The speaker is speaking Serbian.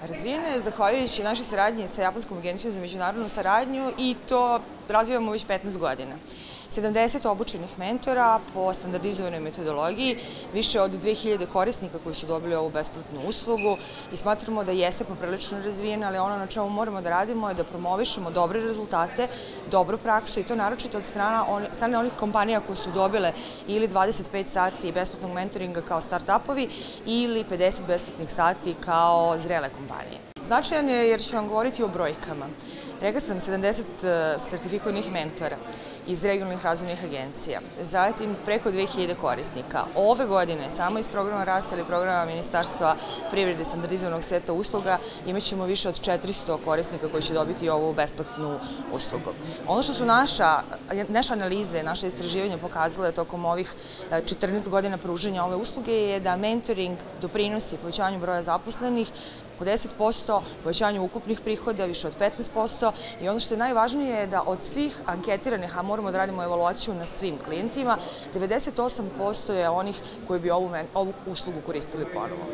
Razvijena je zahvaljujući našoj saradnji sa Japanskom agencijom za međunarodnu saradnju i to razvijamo već 15 godina. 70 obučenih mentora po standardizovanoj metodologiji, više od 2000 korisnika koji su dobili ovu besplatnu uslugu i smatramo da jeste poprilično razvijena, ali ono na čemu moramo da radimo je da promovišemo dobre rezultate, dobru praksu i to naročito od strane onih kompanija koje su dobile ili 25 sati besplatnog mentoringa kao start-upovi ili 50 besplatnih sati kao zrele kompanije. Značajan je jer ću vam govoriti o brojkama. Rekla sam 70 sertifikovanih mentora iz regionalnih razvojnih agencija, zatim preko 2000 korisnika. Ove godine, samo iz programa RAS ili programa Ministarstva privrede standardizovanog seta usluga, imaćemo više od 400 korisnika koji će dobiti ovu besplatnu uslugu. Ono što su naše analize, naše istraživanja pokazale tokom ovih 14 godina pružanja ove usluge je da mentoring doprinosi povećanju broja zaposlenih oko 10%, povećanju ukupnih prihoda više od 15% i ono što je najvažnije je da od svih anketiranih, a moramo da radimo evaluaciju na svim klijentima, 98% je onih koji bi ovu uslugu koristili ponovo.